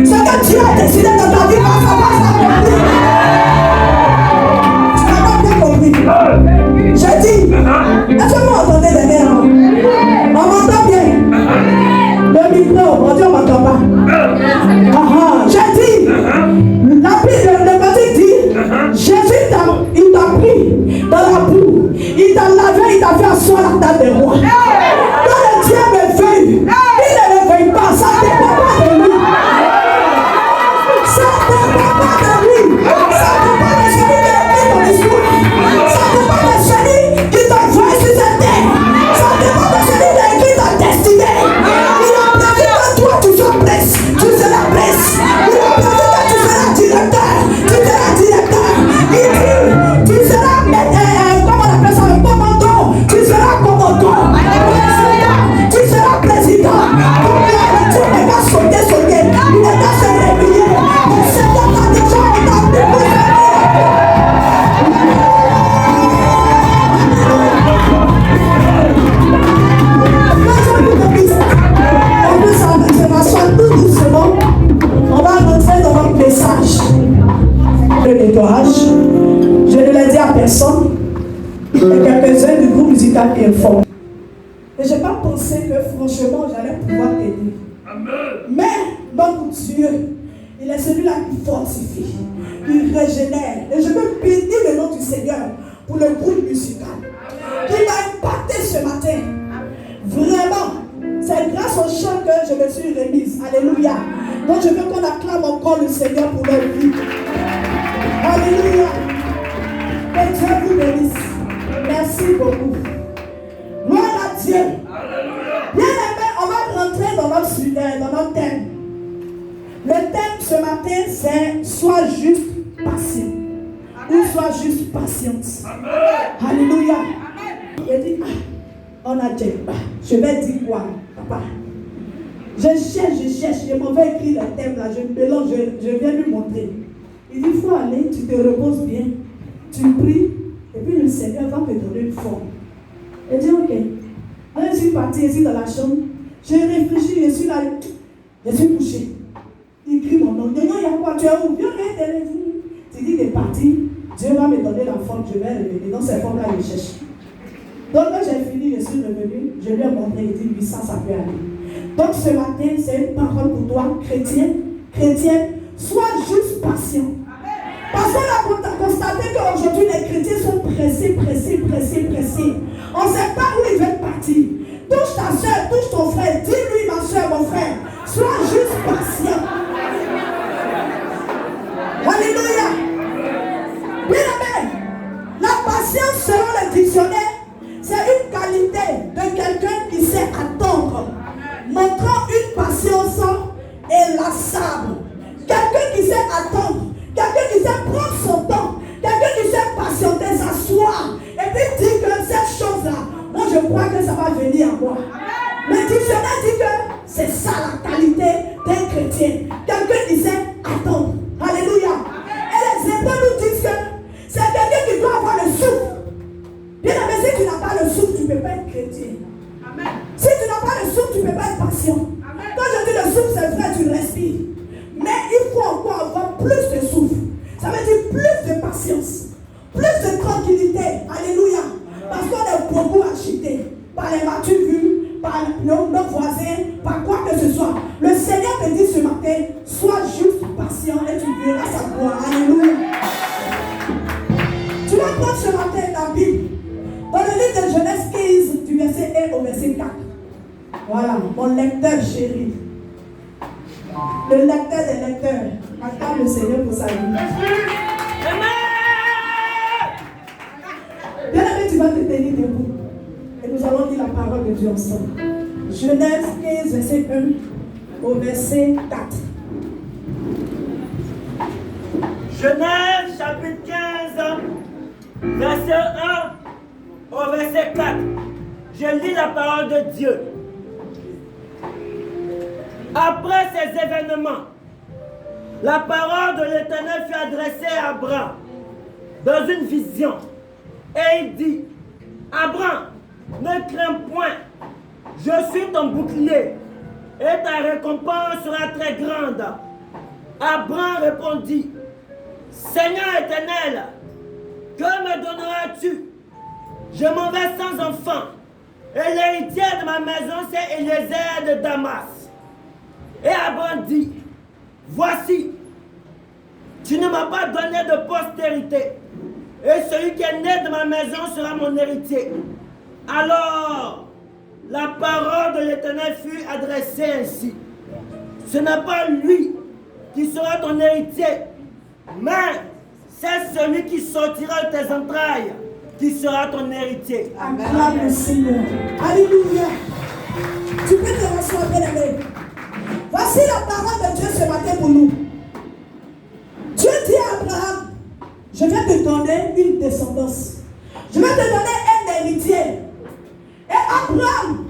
Ce que Dieu a décidé de ta vie va s'accomplir. Tu n'as pas bien compris. J'ai dit, est-ce que vous m'entendez derrière moi? On m'entend bien. Le micro, on dit on ne m'entend pas. J'ai dit, le verset dit, Jésus il t'a pris dans la boue, il t'a lavé, il t'a fait asseoir la table des rois. Quand le Dieu me veille, il ne me veille pas, ça ne dépend pas de lui. Ça ne dépend pas de lui. Ça ne dépend pas de celui qui a pris ton histoire. Ça ne dépend pas de celui qui t'a envoyé sur cette terre. Ça ne dépend pas de celui qui a écrit ta destinée. Il a prévu que toi tu sois presse, tu seras presse. Il a prévu que tu seras directeur, tu seras directeur. Il dit, tu seras, comment on appelle ça, le commandant, tu seras commandant. Tu seras président. Tu ne vas sauter. Il ne va se réveiller. Le Seigneur t'a déjà établi pour venir. On peut s'asseoir tout doucement. On va rentrer dans notre message. Le nettoyage. Je ne l'ai dit à personne. Il y a quelques-uns du groupe musical qui informent. Et je n'ai pas pensé que franchement j'allais pouvoir t'aider. Mais notre Dieu, il est celui-là qui fortifie, qui régénère. Et je veux bénir le nom du Seigneur pour le groupe musical qui m'a impacté ce matin. Vraiment, c'est grâce au chant que je me suis remise. Alléluia. Donc je veux qu'on acclame encore le Seigneur pour leur vie. Alléluia. Que Dieu vous bénisse. Merci beaucoup. Gloire à Dieu. Bien aimé, on va rentrer dans notre thème. Le thème ce matin, c'est sois juste patient. Ou sois juste patiente. Alléluia. Il dit, on a dit, je vais dire quoi, papa? Je cherche, je m'en vais écrire le thème là, je mélange, je viens lui montrer. Il dit, il faut aller, tu te reposes bien, tu pries, et puis le Seigneur va te donner une forme. Il dit, ok. Là, je suis parti ici dans la chambre, j'ai réfléchi, je suis là, je suis couché. Il crie mon nom, il y a quoi, tu es où? Viens, tu dis, il est parti, Dieu va me donner la forme, je vais revenir. Donc, cette forme-là, il cherche. Donc, quand j'ai fini, je suis revenu, je lui ai montré, il dit, oui, ça peut aller. Donc, ce matin, c'est une parole pour toi, chrétienne, sois juste patient. Parce qu'on a constaté qu'aujourd'hui, les chrétiens sont pressés. On ne sait pas où ils veulent partir. Touche ta soeur, touche ton frère, dis-lui, ma soeur, mon frère, sois juste patient. Alléluia. Bien aimé, la patience, selon le dictionnaire, c'est une qualité de quelqu'un qui sait attendre, montrant une patience inlassable. Quelqu'un qui sait attendre, quelqu'un qui sait prendre son temps, quelqu'un qui sait patienter, s'asseoir, et puis dire que cette chose-là, moi je crois que ça va venir à moi. Le dictionnaire dit que c'est ça la qualité d'un chrétien. Quelqu'un qui sait attendre. Alléluia. Et les Hébreux nous disent que c'est quelqu'un qui doit avoir le souffle. Bien aimé, si tu n'as pas le souffle, tu ne peux pas être chrétien. Amen. Si tu n'as pas le souffle, tu ne peux pas être patient. Amen. Quand je dis le souffle, c'est vrai, tu respires. Mais il faut encore avoir plus de souffle. Ça veut dire plus de patience, plus de tranquillité. Alléluia. Parce qu'on est beaucoup acheté par les matures vues, par nos voisins, par quoi que ce soit. Le Seigneur te dit ce matin, sois juste patient et tu verras sa gloire. Alléluia. Tu vas prendre ce matin ta Bible. Dans le livre de Genèse 15, du verset 1 au verset 4. Voilà, mon lecteur chéri. Le lecteur des lecteurs. Acclame le Seigneur pour sa vie. Bien aimé, tu vas te tenir debout. Et nous allons lire la parole de Dieu ensemble. Genèse 15, verset 1 au verset 4. Genèse chapitre 15, verset 1 au verset 4. Je lis la parole de Dieu. Après ces événements, la parole de l'Éternel fut adressée à Abraham dans une vision. Et il dit, Abraham, ne crains point, je suis ton bouclier et ta récompense sera très grande. Abraham répondit, Seigneur éternel, que me donneras-tu? Je m'en vais sans enfant, et l'héritier de ma maison, c'est Eliezer de Damas. Et Abraham dit, voici, tu ne m'as pas donné de postérité, et celui qui est né de ma maison sera mon héritier. Alors, la parole de l'Éternel fut adressée ainsi. Ce n'est pas lui qui sera ton héritier, mais c'est celui qui sortira de tes entrailles qui sera ton héritier. Acclame le Seigneur. Alléluia. Tu peux te rasseoir, bien-aimé. Voici la parole de Dieu ce matin pour nous. Dieu dit à Abraham, je vais te donner une descendance. Je vais te donner un héritier. Et Abraham,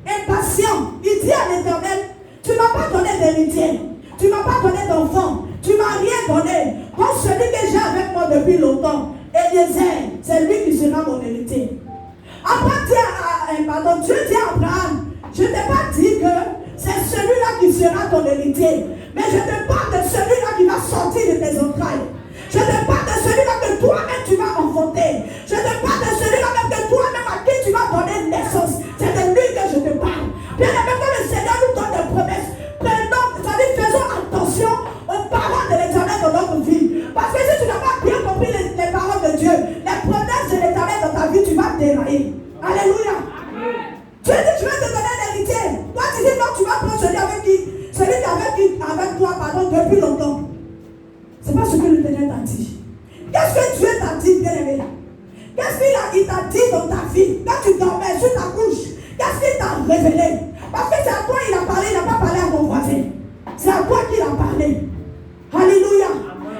impatient, il dit à l'Éternel, tu ne m'as pas donné d'héritier. Tu ne m'as pas donné d'enfant. Tu ne m'as rien donné. Comme celui que j'ai avec moi depuis longtemps. Eliezer, c'est lui qui sera mon héritier. Dieu dit à Abraham, je ne t'ai pas dit que c'est celui-là qui sera ton héritier. Mais je te parle de celui-là qui va sortir de tes entrailles. Je te parle de celui-là que toi-même tu vas enfanter. Je te parle de celui-là même que toi-même à qui tu vas donner naissance. C'est de lui que je te parle. Bien aimé, quand le Seigneur nous donne des promesses, faisons attention aux paroles de l'Éternel dans notre vie. Parce que si tu n'as pas bien compris les paroles de Dieu, les promesses de l'Éternel dans ta vie, tu vas dérailler. Alléluia. Tu dis, je vais te donner un héritier. Toi, tu dis, non, tu vas prendre celui qui avec toi, depuis longtemps. Ce n'est pas ce que l'Éternel t'a dit. Qu'est-ce que Dieu t'a dit, bien-aimé? Qu'est-ce qu'il t'a dit dans ta vie? Quand tu dormais sur ta couche, qu'est-ce qu'il t'a révélé? Parce que c'est à toi il a parlé, il n'a pas parlé à ton voisin. C'est à toi qu'il a parlé. Alléluia.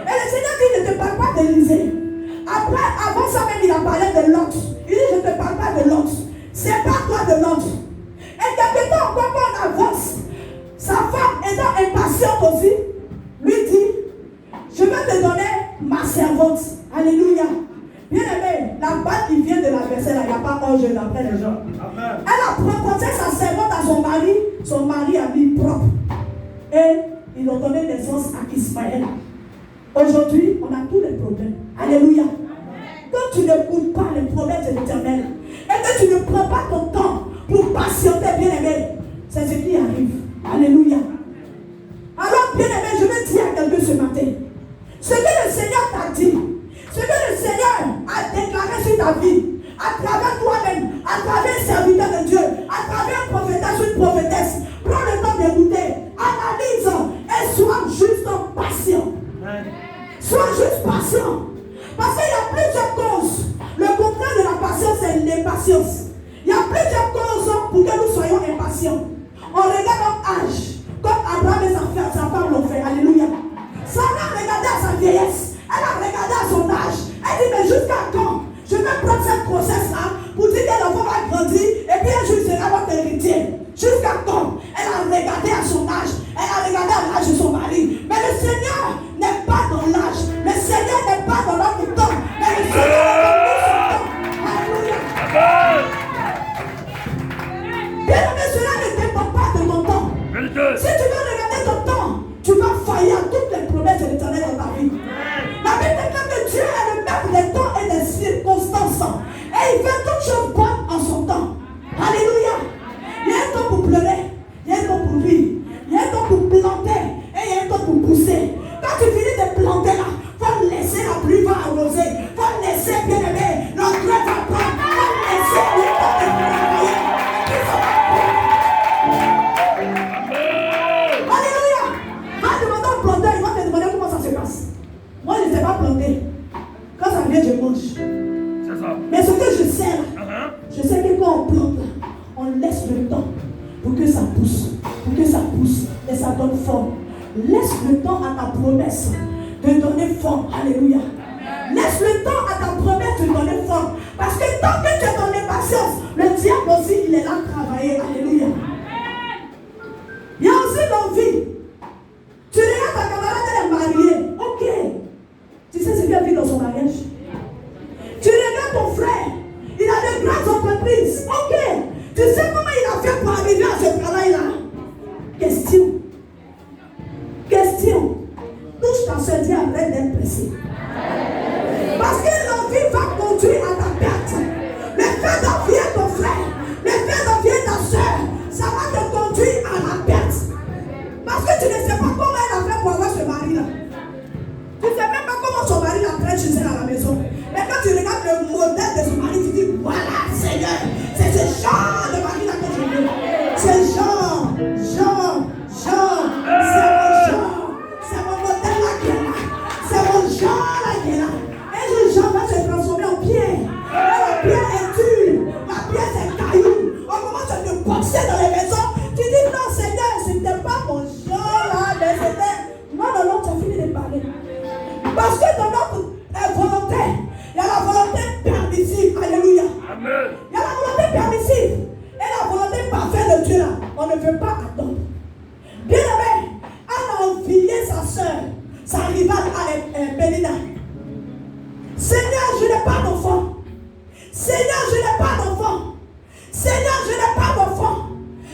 Et le Seigneur dit, ne te parle pas d'Élysée. Après, avant ça même, il a parlé de Lot. Il dit, je ne te parle pas de Lot. C'est pas toi de Lot. Et quelque temps, quand on avance, sa femme étant impatiente aussi, lui dit, je vais te donner ma servante. Alléluia. Bien aimé, la balle qui vient de la vaisselle, il n'y a pas un jeu d'après les gens. Amen. Elle a proposé sa servante à son mari a mis propre. Et ils ont donné naissance à Ismaël. Aujourd'hui, on a tous les problèmes. Alléluia. Quand tu n'écoutes pas les promesses de l'Éternel et que tu ne prends pas ton temps pour patienter, bien aimé, c'est ce qui arrive. Alléluia. Alors, bien aimé, je vais dire à quelqu'un ce matin, ce que le Seigneur t'a dit, ce que le Seigneur a déclaré sur ta vie, à travers toi-même, à travers un serviteur de Dieu, à travers un prophétesse ou une prophétesse, prends le temps d'écouter, analyse et sois juste patient. Sois juste patient. Parce qu'il y a plusieurs causes. Le contraire de la patience, c'est l'impatience. Il y a plusieurs causes pour que nous soyons impatients. On regarde notre âge, comme Abraham et sa femme l'ont fait. Alléluia. Sarah a regardé à sa vieillesse. Elle a regardé à son âge. Elle dit, mais jusqu'à quand je vais prendre cette grossesse-là pour dire que l'enfant va grandir et puis un jour il sera votre héritier. Jusqu'à quand? Elle a regardé à son âge. Elle a regardé à l'âge de son mari. Mais le Seigneur n'est pas dans l'âge. Le Seigneur n'est pas dans notre temps. Mais le Seigneur est dans notre temps. Alléluia. Bien aimé, cela ne dépend pas de ton temps. Si tu veux regarder ton temps, tu vas faillir à toutes les promesses de l'Éternel dans ta vie. La Bible déclare que Dieu est le maître des temps et des circonstances. Et il fait toutes choses bonnes en son temps. Alléluia. Il y a un temps pour pleurer, il y a un temps pour rire, il y a un temps pour planter et il y a un temps pour pousser. Quand tu finis de planter là, il faut laisser la pluie va arroser, il faut laisser bien aimé, l'engrais va prendre, il faut laisser le temps de travailler. Alléluia. Va demander au planteur, il va te demander comment ça se passe. Moi je ne sais pas planter. Quand ça vient, je mange. C'est ça. Mais ce que je sais là, je sais que quand on plante là, on laisse le temps pour que ça pousse, et ça donne forme. Laisse le temps à ta promesse de donner forme. Alléluia. Laisse le temps à ta promesse de donner forme. Parce que tant que tu es dans l'impatience, le diable aussi, il est là à travailler. Alléluia. Il y a aussi l'envie. Tu regardes ta camarade, elle est mariée. Ok. Tu sais ce qu'elle vit dans son mariage. Tu regardes ton frère, il a de grandes entreprises. Ok. Tu sais comment il a fait pour arriver à ce travail-là? Question. ta soeur, dis arrête d'être pressé. Parce que l'envie va conduire à ta perte. Le fait d'envier ton frère, le fait d'envier ta soeur, ça va te conduire à la perte. Parce que tu ne sais pas comment elle a fait pour avoir ce mari-là. Tu ne sais même pas comment son mari la traite chez elle à la maison. Mais quand tu regardes le modèle de son mari, tu dis, voilà, Seigneur, c'est ce genre de mari-là que je veux. C'est Jean, c'est mon modèle là qui est là. C'est mon Jean là qui est là. Et ce Jean va se transformer en pierre. Et la pierre est dure, la pierre c'est caillou. On commence à te boxer dans les maisons. Tu dis, non Seigneur, c'était pas mon Jean là, mais c'était... Non, tu as fini de parler. Parce que dans notre volonté, il y a la volonté permissive. Alléluia. Amen. Il y a la volonté permissive. Et la volonté parfaite de Dieu là, on ne veut pas attendre. Bien aimé, elle a envié sa soeur, sa rivale Pénina. Seigneur, je n'ai pas d'enfant. Seigneur, je n'ai pas d'enfant. Seigneur, je n'ai pas d'enfant.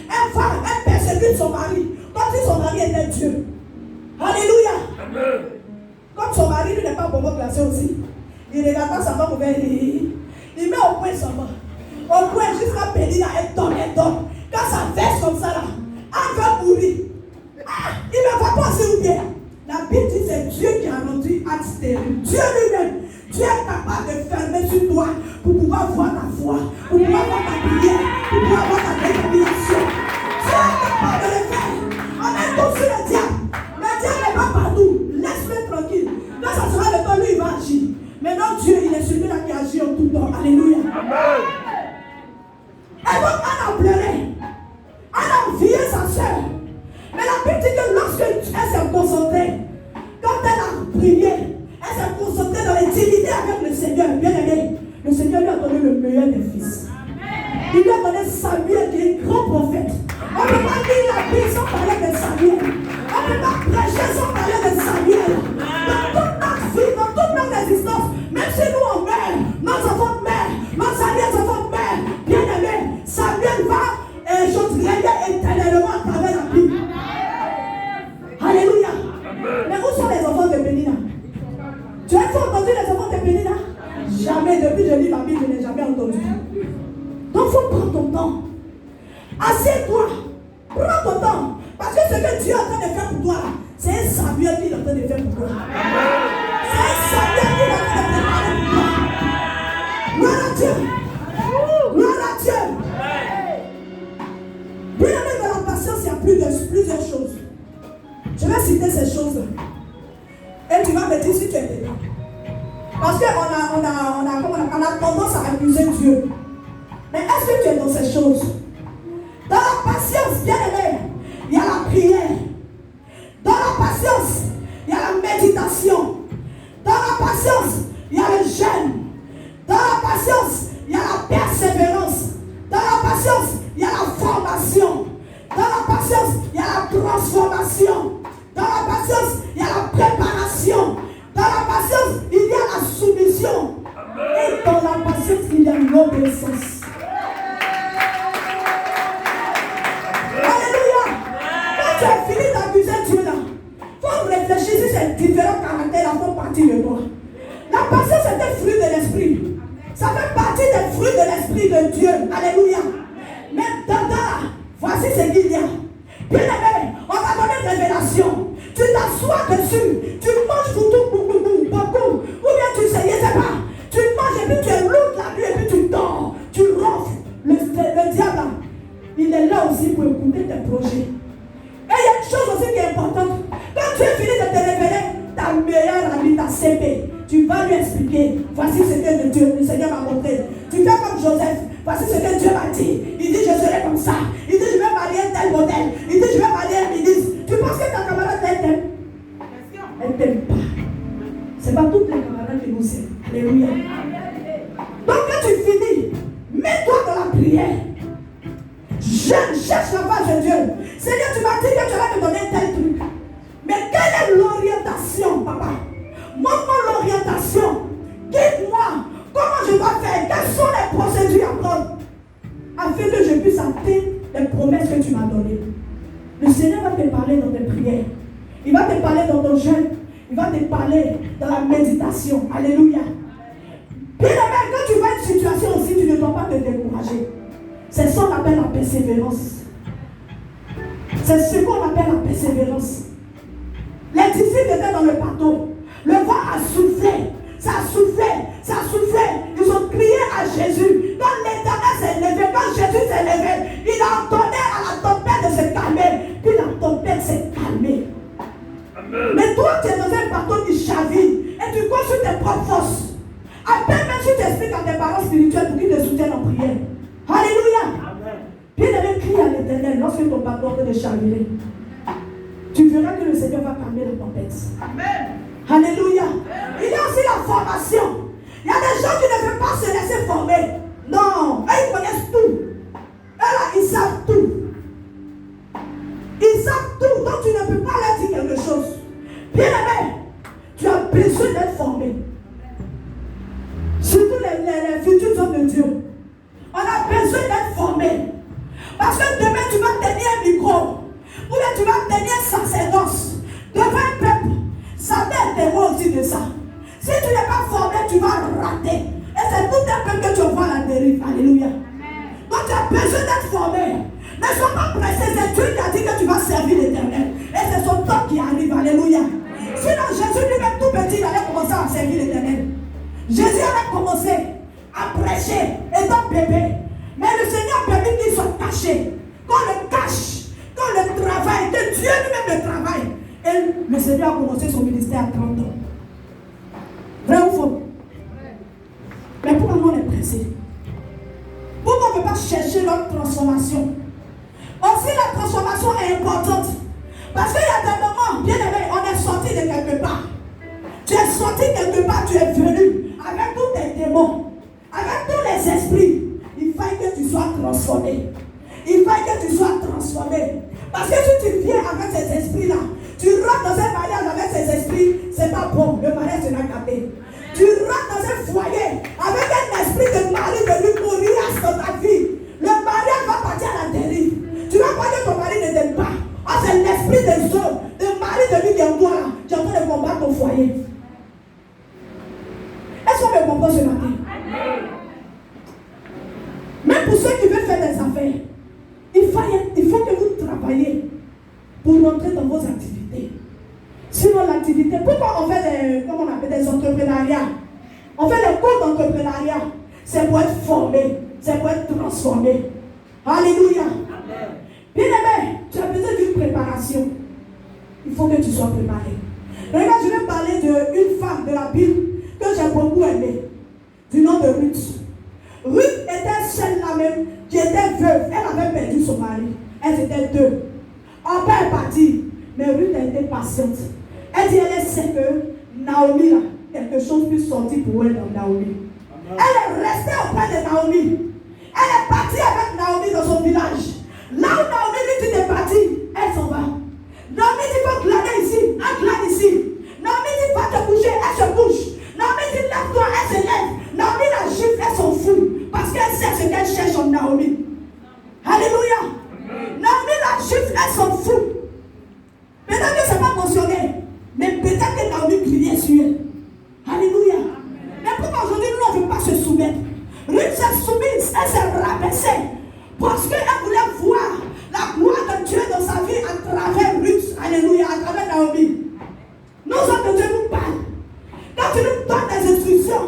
Elle persécute son mari, comme si son mari était Dieu. Alléluia. Amen. Comme son mari lui n'est pas bonbon placé aussi, il regarde pas sa femme ouverte, il met au point sa main. Au point jusqu'à Pénina, elle donne. Quand ça verse comme ça là, elle va mourir. Il ne va pas se oublier. La Bible dit c'est Dieu qui a rendu acte stérile. Dieu lui-même. Dieu est capable de fermer sur toi pour pouvoir voir ta foi, pour pouvoir voir ta prière, pour pouvoir voir ta détermination. Dieu est capable de le faire. On est tous sur le diable. Le diable n'est pas partout. Laisse-le tranquille. Quand ça sera le temps, lui, il va agir. Maintenant, Dieu, il est celui-là qui agit en tout temps. Alléluia. Amen. Et donc, elle a pleuré. Elle a envié sa soeur. Mais la Bible dit que lorsque elle s'est concentrée, quand elle a prié, elle s'est concentrée dans l'intimité avec le Seigneur. Bien aimé, le Seigneur lui a donné le meilleur des fils. Il lui a donné Samuel qui est grand prophète. On ne peut pas lire la Bible sans parler de Samuel. On ne peut pas prêcher sans parler de Samuel. Dans toute notre vie, dans toute notre existence, même si nous on meurt, nos enfants meurent, nos enfants meurent, bien aimé, Samuel va régner éternellement à travers la Bible. Alléluia. Mais où sont les enfants de Pénina? Tu as entendu les enfants de Pénina? Jamais, depuis que je lis la Bible, je n'ai jamais entendu. Donc il faut prendre ton temps. Assieds-toi. Prends ton temps. Parce que ce que Dieu est en train de faire pour toi, c'est un Samuel qui est en train de faire pour toi. C'est un Samuel qui est en train de préparer pour toi. Gloire à Dieu. Gloire à Dieu. Bien aimé, dans la patience, il y a plusieurs choses. Je vais citer ces choses. Et tu vas me dire si tu es dedans. Parce qu'on a tendance à accuser Dieu. Mais est-ce que tu es dans ces choses? Dans la patience, bien aimé, il y a la prière. Dans la patience, il y a la méditation. Dans la patience, il y a le jeûne. Dans la patience, il y a la persévérance. Dans la patience, il y a la formation. Dans la patience, il y a la transformation. Dans la patience, il y a la préparation. Dans la patience, il y a la soumission. Et dans la patience, il y a l'obéissance. Alléluia. Quand tu as fini d'abuser Dieu là, il faut réfléchir si ces différents caractères font partie de toi. La patience est un fruit de l'esprit. Ça fait partie des fruits de l'esprit de Dieu. Alléluia. Mais dedans, voici ce qu'il y a. Bien aimé, on va donner une révélation. Tu t'assois dessus, tu manges beaucoup, ou bien tu sais, je ne sais pas. Tu manges et puis tu es lourd la nuit et puis tu dors, tu ronfles. Le diable, il est là aussi pour écouter tes projets. Et il y a une chose aussi qui est importante. Quand tu as fini de te révéler, ta meilleure amie, ta CP, tu vas lui expliquer. Voici ce que Dieu, le Seigneur m'a montré. Tu fais comme Joseph. Voici ce que Dieu m'a dit. Il dit, je serai comme ça. Il dit, je vais marier un tel modèle. Il dit, je vais marier un ministre. Tu penses que ta camarade t'aime? Elle ne t'aime pas. Ce n'est pas toutes les camarades qui nous aiment. Alléluia. Donc quand tu finis, mets-toi dans la prière. Cherche la face de Dieu. Seigneur, tu m'as dit que tu vas me donner tel truc. Mais quelle est l'orientation, papa? Montre-moi l'orientation. Guide-moi. Comment je dois faire? Quelles sont les procédures à prendre afin que je puisse atteindre les promesses que tu m'as données? Le Seigneur va te parler dans tes prières. Il va te parler dans ton jeûne. Il va te parler dans la méditation. Alléluia. Bien aimé, quand tu vois une situation aussi, tu ne dois pas te décourager. C'est ce qu'on appelle la persévérance. C'est ce qu'on appelle la persévérance. Les disciples étaient dans le bateau. Le vent a soufflé. Ça a soufflé. Ça a soufflé. Ils ont crié à Jésus. Quand l'Éternel s'est levé, quand Jésus s'est levé, il a ordonné à la tempête de se calmer. Puis la tempête s'est calmée. Amen. Mais toi, tu es dans un bateau qui chavire et tu cours sur tes propres forces. À peine même si tu expliques à tes parents spirituels pour qu'ils te soutiennent en prière. Alléluia. Bien aimé, crie à l'Éternel lorsque ton bateau est de chavirer. Tu verras que le Seigneur va calmer la tempête. Amen. Alléluia. Il y a aussi la formation. Il y a des gens qui ne veulent pas se laisser former. Non, eux, ils connaissent tout. Eux là, ils savent tout. Ils savent tout. Donc tu ne peux pas leur dire quelque chose. Bien aimé, tu as besoin d'être formé. Surtout les futurs hommes de Dieu. On a besoin d'être formé. Parce que demain tu vas tenir un micro. Ou bien tu vas tenir sacerdoce devant un peuple. Ça t'est témoin aussi de ça. Si tu n'es pas formé, tu vas rater. Et c'est tout un peuple que tu vois à la dérive. Alléluia. Donc tu as besoin d'être formé. Ne sois pas pressé. C'est Dieu qui a dit que tu vas servir l'Éternel. Et c'est son temps qui arrive. Alléluia. Sinon Jésus lui-même tout petit, il allait commencer à servir l'Éternel. Jésus avait commencé à prêcher étant bébé. Mais le Seigneur a permis qu'il soit caché. Qu'on le cache. Qu'on le travaille. Que Dieu lui-même le travaille. Et le Seigneur a commencé son ministère à 30 ans. Vrai ou faux? Mais pourquoi on est pressé? Pourquoi on ne peut pas chercher notre transformation? Aussi la transformation est importante. Parce qu'il y a des moments, bien aimé, on est sorti de quelque part. Tu es sorti quelque part, tu es venu avec tous tes démons, avec tous les esprits. Il faut que tu sois transformé. Il faut que tu sois transformé. Parce que si tu viens avec ces esprits-là, tu rentres dans un mariage avec ces esprits, c'est pas bon, le mariage sera capé. Tu rentres dans un foyer avec un esprit de mari de l'humorias dans ta vie. Le mariage va partir à la dérive. Tu vas croire que ton mari ne t'aime pas. Ah, c'est l'esprit des hommes, de mari de lui qui est en toi là. Tu es en train de combattre ton foyer. Est-ce qu'on me comprend ce matin? Même pour ceux qui veulent faire des affaires, il faut que vous travaillez pour rentrer dans vos activités. Sinon l'activité, pourquoi on fait des entrepreneuriats? On fait des cours d'entrepreneuriat. C'est pour être formé, c'est pour être transformé. Alléluia. Bien aimé, tu as besoin d'une préparation. Il faut que tu sois préparé. Regarde, je vais parler d'une femme de la Bible que j'ai beaucoup aimée, du nom de Ruth. Ruth était celle-là même qui était veuve. Elle avait perdu son mari. Elles étaient deux. En paix est partie. Mais Ruth a été patiente. Elle dit, elle sait que Naomi, là, quelque chose peut sortir pour elle dans Naomi. Elle est restée auprès de Naomi. Elle est partie avec Naomi dans son village. Là où Naomi lui dit de partir, elle s'en va. Naomi dit, faut glaner ici, elle glane ici. Naomi dit, va te bouger, elle se bouge. Naomi dit, lève-toi, elle se lève. Naomi la gifle, elle s'en fout. Parce qu'elle sait ce qu'elle cherche en Naomi. Alléluia. Naomi la gifle, elle s'en fout. Peut-être que ce n'est pas mentionné. Mais peut-être que Naomi criait sur elle. Alléluia. Mais pourquoi aujourd'hui nous ne veut pas se soumettre? Ruth s'est soumise, elle s'est rabaissée. Parce qu'elle voulait voir la gloire de Dieu dans sa vie à travers Ruth. Alléluia, à travers Naomi. Nos hommes de Dieu nous parlent. Quand tu nous donnes des instructions,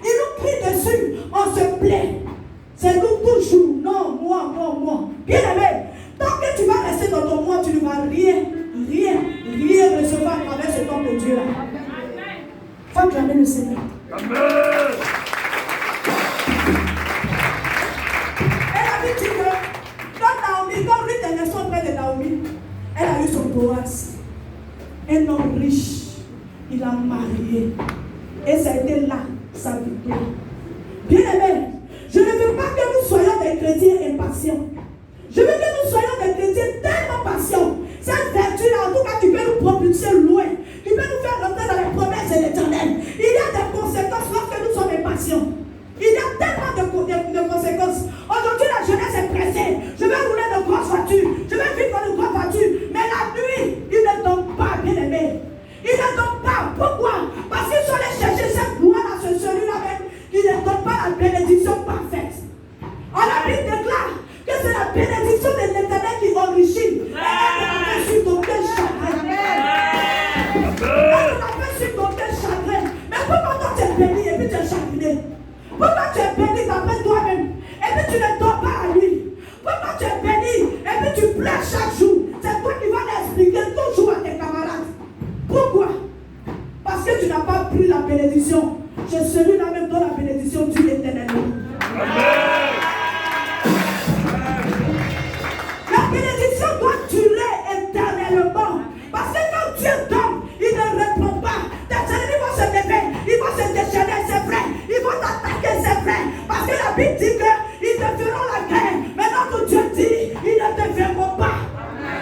ils nous crient dessus, on se plaît. C'est nous toujours. Non, moi. Bien aimé, tant que tu vas rester dans ton moi, tu ne vas rien recevoir à travers ce temps de Dieu là. Il faut clamer le Seigneur. Amen. Elle avait dit que quand Ruth est restée auprès de Naomi, elle a eu son Boaz. Un homme riche. Il a marié. Et ça a été là, sa victoire. Bien aimé, je ne veux pas que nous soyons des chrétiens impatients. Je veux que nous soyons des chrétiens tellement patients. Cette vertu-là, en tout cas, qui peut nous propulser loin. Qui peut nous faire rentrer dans les promesses de l'Éternel. Il y a des conséquences lorsque nous sommes impatients. Il y a tellement de conséquences. Aujourd'hui, la jeunesse est pressée. Je vais rouler de grosses voitures. Je vais vivre dans de grosses voitures. Mais la nuit, il ne tombe pas, bien aimé. Il ne tombe pas. Elle avait supporté le chagrin. Mais pourquoi toi tu es béni et puis tu es chagriné? Pourquoi tu es béni d'après toi-même et puis tu ne dors pas à lui? Pourquoi tu es béni et puis tu pleures chaque jour? C'est toi qui vas l'expliquer toujours à tes camarades. Pourquoi? Parce que tu n'as pas pris la bénédiction. C'est celui-là même dont la bénédiction dure éternellement. Amen. La bénédiction doit durer éternellement. Parce que quand Dieu donne, il ne répond pas. Tes ennemis vont se lever, ils vont se déchaîner, c'est vrai. Ils vont t'attaquer, c'est vrai. Parce que la Bible dit qu'ils te feront la guerre. Mais notre Dieu dit, ils ne te verront pas.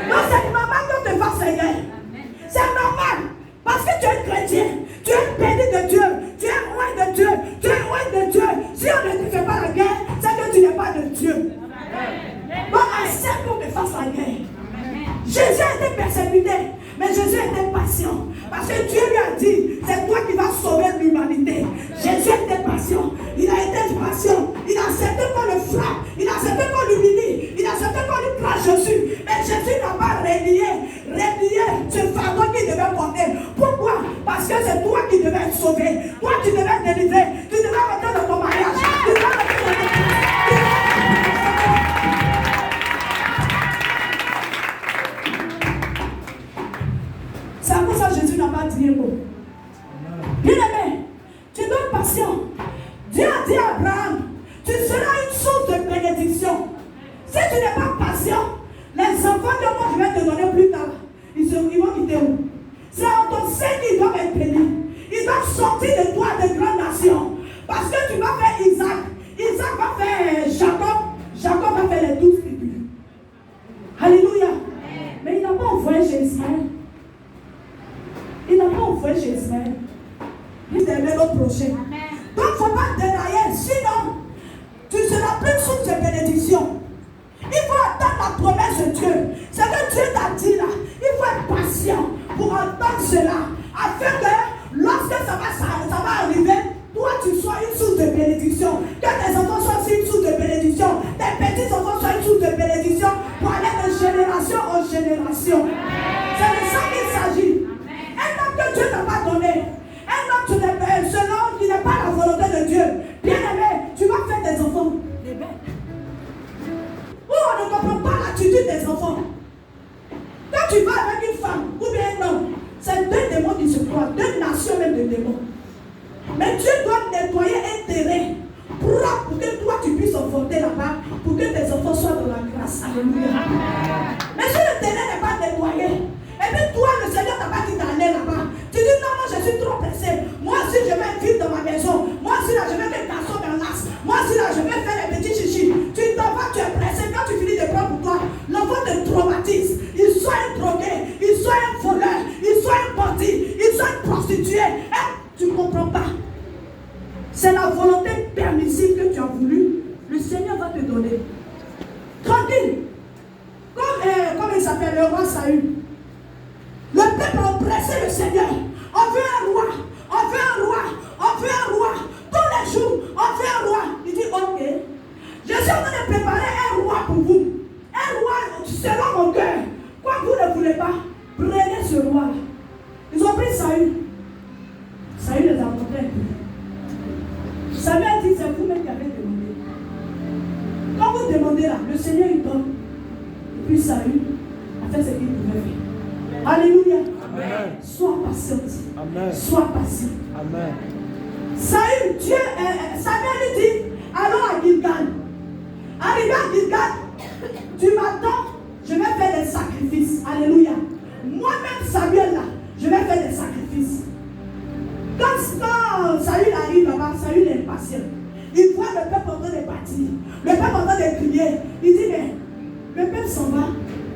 Donc c'est normal qu'on te fasse la guerre. C'est normal. Parce que tu es chrétien. Tu es béni de Dieu. Tu es loin de Dieu. Tu es loin de Dieu. Si on ne te fait pas la guerre, c'est que tu n'es pas de Dieu. Donc accepte qu'on te fasse la guerre. Jésus a été persécuté, mais Jésus était patient. Parce que Dieu lui a dit, c'est toi qui vas sauver l'humanité. Jésus était patient. Il a été patient. Il a accepté qu'on le frappe. Il a accepté qu'on l'humilie. Il a accepté qu'on lui crache dessus. Mais Jésus n'a pas renié ce fardeau qu'il devait porter. Pourquoi? Parce que c'est toi qui devais être sauvé. Toi qui devais être délivré. Tu devais rentrer dans ton mariage. Tu devais rentrer dans ton mariage. C'est à cause ça que Jésus n'a pas dit un mot. Bien-aimé, tu dois être patient. Dieu a dit à Abraham, tu seras une source de bénédiction. Si tu n'es pas patient, les enfants que moi je vais te donner plus tard, ils vont quitter où? C'est en ton sein qu'ils doivent être bénis. Ils doivent sortir de toi de grandes nations. Parce que tu vas faire Isaac. Isaac va faire Jacob. Jacob va faire les 12 tribus. Alléluia. Mais il n'a pas envoyé chez Ismaël. Il n'a pas envoyé chez Ismaël. Il aimait l'autre prochain. Donc il ne faut pas dérailler. Sinon, tu seras plus source de bénédiction. Il faut attendre la promesse de Dieu. C'est que Dieu t'a dit là. Il faut être patient pour entendre cela. Afin que lorsque ça va arriver, toi tu sois une source de bénédiction. Que tes enfants soient aussi une source de bénédiction. Tes petits enfants soient une source de bénédiction. Pour aller de génération en génération. C'est de ça qu'il s'agit. Un homme que Dieu n'a pas donné. Un homme selon qui n'est pas la volonté de Dieu. Bien aimé, tu vas faire des enfants. Des bêtes. Où on ne comprend pas l'attitude des enfants. Quand tu vas avec une femme ou bien un homme, c'est deux démons qui se croient, deux nations même de démons. Mais Dieu doit nettoyer un terrain propre pour que toi tu puisses enfanter là-bas, pour que tes enfants soient dans la grâce. Alléluia. Mais si le terrain n'est pas nettoyé, et puis toi le Seigneur t'a pas dit d'aller là-bas, tu dis non, moi je suis trop pressé. Moi aussi je vais vivre dans ma maison. Moi aussi là je vais faire garçon dans l'as. Moi aussi là je vais faire les petits chichis. Tu t'en vas, tu es pressé. Quand tu finis de prendre pour toi, l'enfant te traumatise. Il soit un drogué, il soit un voleur, il soit un bandit, il soit une prostituée. Hein? Tu ne comprends pas. C'est la volonté permissive que tu as voulu. Le Seigneur va te donner. Tranquille. Comme il s'appelle, le roi Saül. Le peuple a oppressé le Seigneur. On veut un roi. On veut un roi. On veut un roi. Tous les jours, on veut un roi. Il dit ok. Je suis en train de préparer un roi pour vous. Un roi selon mon cœur. Quoi vous ne voulez pas, prenez ce roi. Ils ont pris Saül. Saül les a rencontrés. Samuel a dit, c'est vous-même qui avez demandé. Quand vous demandez là, le Seigneur il donne. Et puis Saül a fait ce qu'il pouvait faire. Alléluia. Amen. Sois patiente. Amen. Sois patient. Amen. Saül, Samuel lui dit, allons à Gilgal. Arrivé à Gilgal, du matin, je vais faire des sacrifices. Alléluia. Moi-même, Samuel là, je vais faire des sacrifices. Quand Saül arrive là-bas, Saül est impatient. Il voit le peuple en train de bâtir. Le peuple en train de crier. Il dit, mais le peuple s'en va.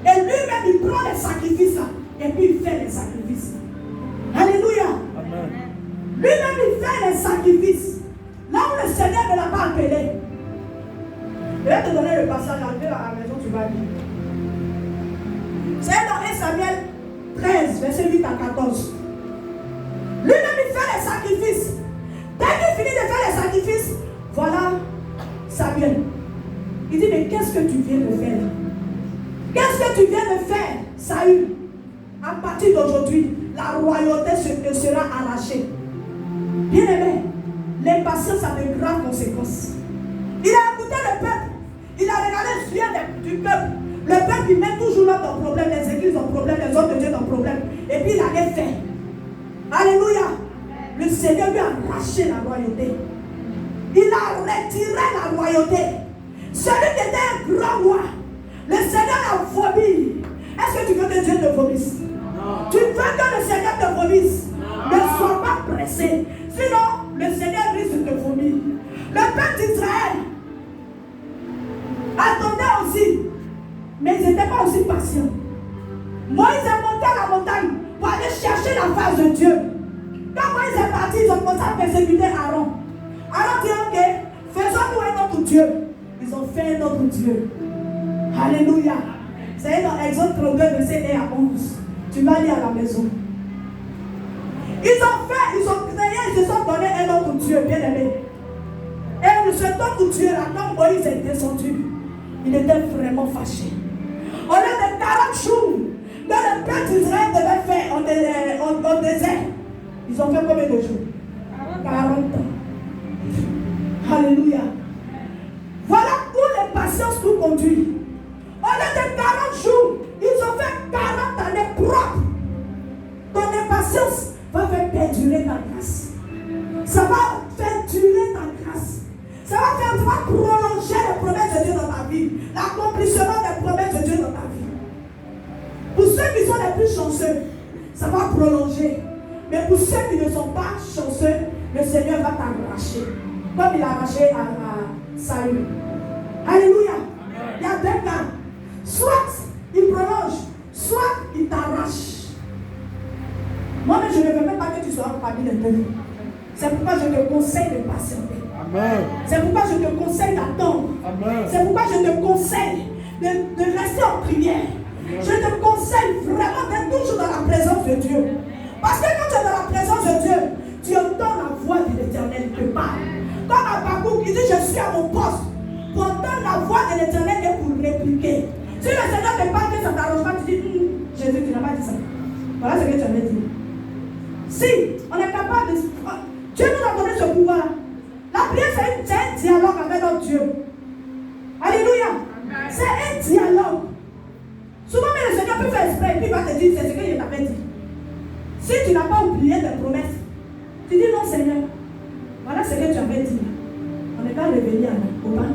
Et lui-même, il prend les sacrifices là. Et puis il fait les sacrifices. Alléluia. Amen. Lui-même, il fait les sacrifices. Là où le Seigneur ne l'a pas appelé. Je vais te donner le passage. Arrivé à la maison, tu vas lire. C'est dans 1 Samuel 13, verset 8 à 14. Lui-même, il fait les sacrifices. Dès qu'il finit de faire les sacrifices, voilà Samuel. Il dit, mais qu'est-ce que tu viens de faire? Qu'est-ce que tu viens de faire, Saül? À partir d'aujourd'hui, la royauté Bien aimé, l'impatience a de graves conséquences. Il a écouté le peuple. Il a regardé le sujet du peuple. Le peuple, il met toujours là dans le problème. Les églises ont problème, les hommes de Dieu dans le problème. Et puis il a rien fait. Alléluia. Le Seigneur lui a arraché la royauté. Il a retiré la royauté. Celui qui était un grand roi, le Seigneur a vomi. Est-ce que tu veux que Dieu te vomisse? Tu veux que le Seigneur te vomisse? Ne sois pas pressé. Sinon, le Seigneur risque de te vomir. Le peuple d'Israël attendait aussi, mais ils n'étaient pas aussi patients. Moïse est monté à la montagne pour aller chercher la face de Dieu. Quand Moïse est parti, ils ont commencé à persécuter Aaron. Aaron dit, ok, faisons-nous un autre Dieu. Ils ont fait un autre Dieu. Alléluia. C'est dans Exode 32, verset 1 à 11. Tu vas lire à la maison. Ils ont créé, ils se sont donné un autre Dieu, bien aimé. Et cet autre Dieu là, quand Moïse est descendu, il était vraiment fâché. Au lieu de 40 jours que le peuple d'Israël devait faire au désert, ils ont fait combien de jours? 40 ans. Alléluia. Voilà où l'impatience nous conduit. Au lieu de 40 jours, ils ont fait 40 années propres. Ton impatience va faire perdurer ta grâce. Ça va faire durer ta grâce. Ça va prolonger les promesses de Dieu dans ta vie. L'accomplissement des promesses de Dieu dans ta vie. Pour ceux qui sont les plus chanceux, ça va prolonger. Mais pour ceux qui ne sont pas chanceux, le Seigneur va t'arracher. Comme il a arraché à Saül. Alléluia. Il y a deux cas. Soit il prolonge, soit il t'arrache. Moi-même, je ne veux même pas que tu sois parmi les deux. C'est pourquoi je te conseille de patienter. Amen. C'est pourquoi je te conseille d'attendre. C'est pourquoi je te conseille de rester en prière. Amen. Je te conseille vraiment d'être toujours dans la présence de Dieu. Parce que quand tu es dans la présence de Dieu, tu entends la voix de l'Éternel qui te parle. Comme Habakkuk qui dit, je suis à mon poste pour entendre la voix de l'Éternel et pour répliquer. Si le Seigneur te parle que ça ne t'arrange pas, tu dis, Jésus, tu n'as pas dit ça. Voilà ce que tu avais dit. Si on est capable de... Dieu nous a donné ce pouvoir. La prière, c'est un dialogue avec notre Dieu. Alléluia. C'est un dialogue. Souvent, mais le Seigneur peut faire exprès et puis il va te dire, c'est ce que je t'avais dit. Si tu n'as pas oublié tes promesses, tu dis non, Seigneur. Voilà ce que tu avais dit. On n'est pas revenir au bas.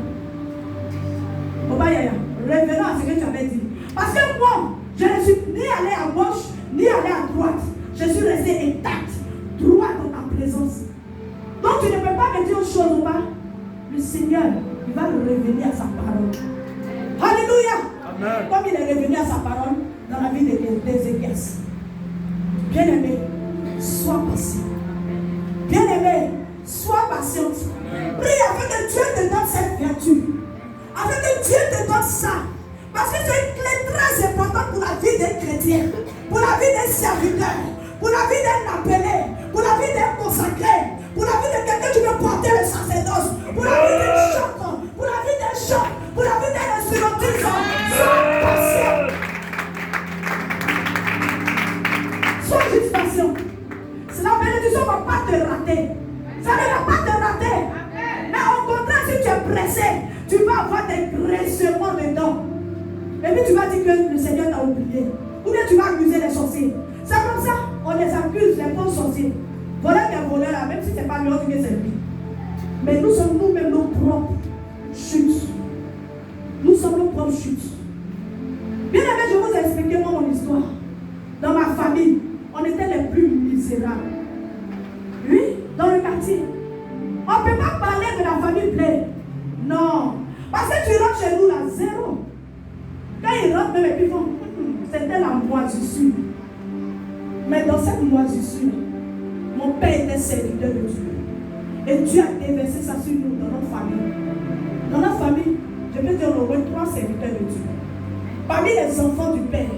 Au bas, Yaya. Revenons à ce que tu avais dit. Parce que moi, je ne suis ni allé à gauche, ni allé à droite. Je suis resté intact, droit dans ta présence. Donc tu ne peux pas me dire autre chose ou pas. Le Seigneur, il va revenir à sa parole. Alléluia. Amen. Comme il est revenu à sa parole dans la vie d'Ézéchias. Bien-aimé, sois patient. Bien-aimé, sois patiente. Prie afin que Dieu te donne cette vertu. Afin que Dieu te donne ça. Parce que c'est une clé très importante pour la vie des chrétiens, pour la vie des serviteurs, pour la vie d'un appelé, pour la vie d'un consacré, pour la vie de quelqu'un qui veut porter le sacerdoce, pour la vie d'un chanteur, pour la vie d'un chant, pour la vie d'un instrumentiste. Sois patient. Sois juste patient. La bénédiction ne va pas te rater. Ça ne va pas te rater. Mais au contraire, si tu es pressé, tu vas avoir des graissements dedans. Et puis tu vas dire que le Seigneur t'a oublié. Ou bien tu vas accuser les sorciers. C'est comme ça, on les accuse, les pauvres sorciers. Voilà qu'un voleur là, même si ce n'est pas lui, on dit que c'est lui. Mais nous sommes nous-mêmes nos propres chutes. Nous sommes nos propres chutes. Bien aimé, je vous ai expliqué moi mon histoire. Dans ma famille, on était les plus misérables. Oui, dans le quartier. On ne peut pas parler de la famille pleine. Non. Parce que tu rentres chez nous là, zéro. Quand ils rentrent, même ils vont, c'était la moisissure. Mais dans cette moisissure, mon père était serviteur de Dieu. Et Dieu a déversé ça sur nous, dans notre famille. Dans notre famille, je peux dire, on aurait 3 serviteurs de Dieu. Parmi les enfants du père,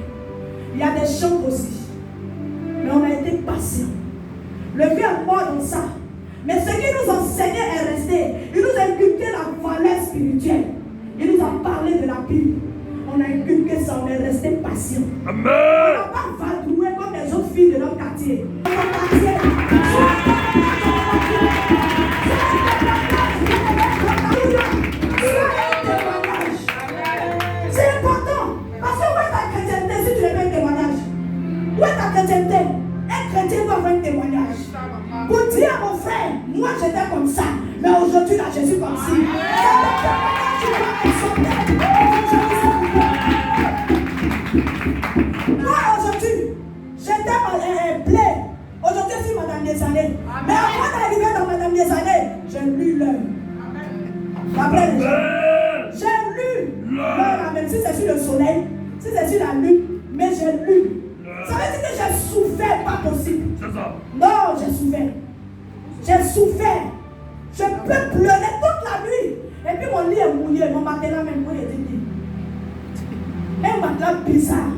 il y a des chants aussi. Mais on a été patients. Le vieux est mort dans ça. Mais ce qui nous enseignait est resté. Il nous a inculqué la valeur spirituelle. Il nous a parlé de la Bible. On a inculqué ça, on est resté patient. Amen. On n'a pas vadroué comme les autres filles de notre quartier. Dans notre quartier, Pour dire à mon frère, moi j'étais comme ça, mais aujourd'hui là je suis comme ci. Moi aujourd'hui, j'étais plein. Aujourd'hui je suis Madame des années. Mais avant d'arriver dans Madame des années, j'ai lu l'œuvre. Après les gens, j'ai lu l'œuvre, même si c'est sur le soleil, si c'est sur la lune, mais j'ai lu. Ça veut dire que j'ai souffert, pas possible. Non, j'ai souffert. J'ai souffert. Je peux pleurer toute la nuit. Et puis mon lit est mouillé, mon matelas même mouillé. Un matelas bizarre.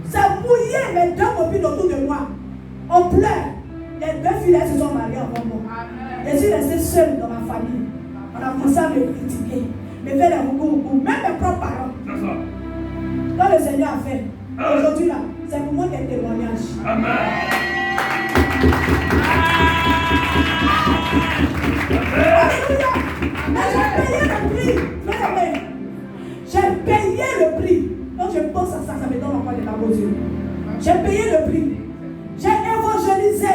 C'est mouillé, mes deux copines autour de moi. On pleure. Les deux filles elles se sont mariées avant moi. Je suis restée seule dans ma famille. On a commencé à me critiquer, me faire des recours, même mes propres parents. Quand le Seigneur a fait, aujourd'hui là, c'est pour moi qu'un témoignage. Amen. Alléluia. Mais j'ai payé le prix. J'ai payé le prix. Quand je pense à ça, ça me donne encore des larmes aux yeux. J'ai payé le prix. J'ai évangélisé.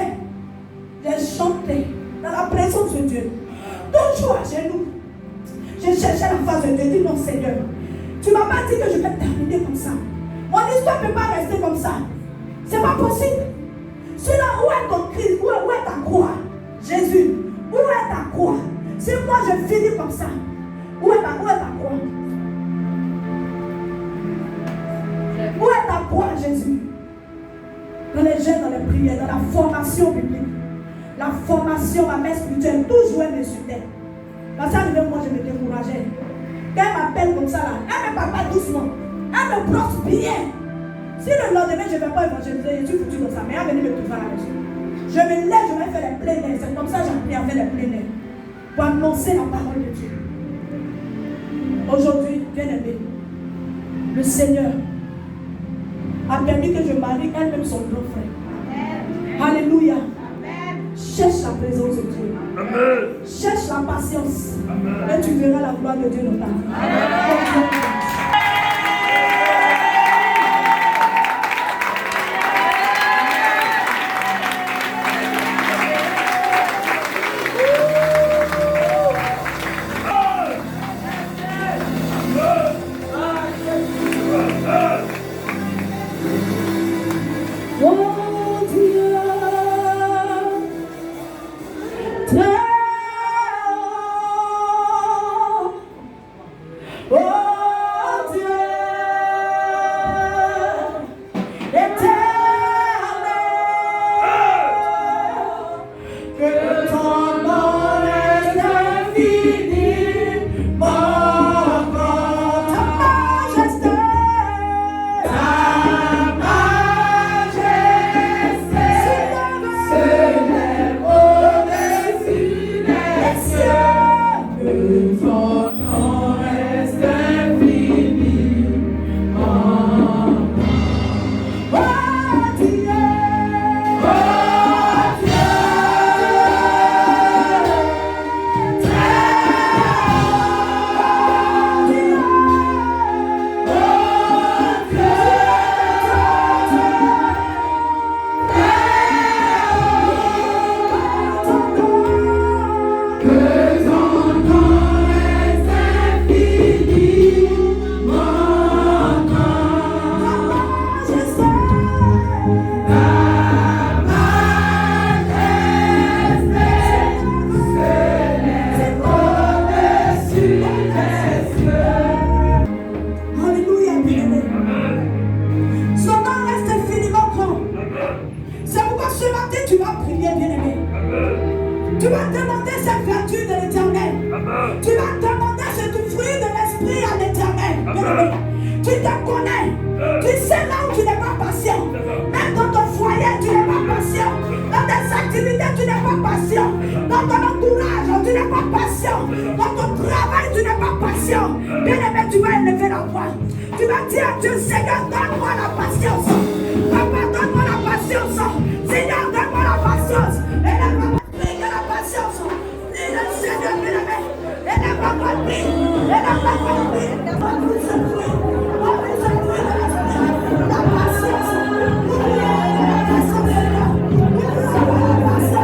J'ai chanté dans la présence de Dieu. Toujours à genoux. J'ai cherché la face de Dieu. Dit non Seigneur, tu ne m'as pas dit que je vais terminer comme ça. Mon histoire ne peut pas rester comme ça. C'est pas possible. Sinon, où est ton Christ? Où est ta croix? Jésus, où est ta croix? Si moi je finis comme ça, où est ta croix? Où est ta croix, Jésus? Dans les jeûnes, dans les prières, dans la formation biblique, la formation, ma mère spirituelle, toujours elle me suivait. Quand ça arrivait, moi je me décourageais. Quand elle m'appelle comme ça, là, elle me parle pas doucement. Elle me brosse bien. Si le lendemain je ne vais pas évangéliser, je suis foutu comme ça, mais elle venait me trouver à la maison. Je me lève, je vais faire les pleins airs. C'est comme ça que j'ai appris à faire les pleins airs. Pour annoncer la parole de Dieu. Aujourd'hui, bien aimé, le Seigneur a permis que je marie elle-même son grand frère. Alléluia. Cherche la présence de Dieu. Amen. Cherche la patience. Amen. Et tu verras la gloire de Dieu dans ta vie.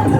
La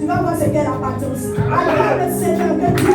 Tu vas voir ce qu'est la patience. Alors le Seigneur, que Dieu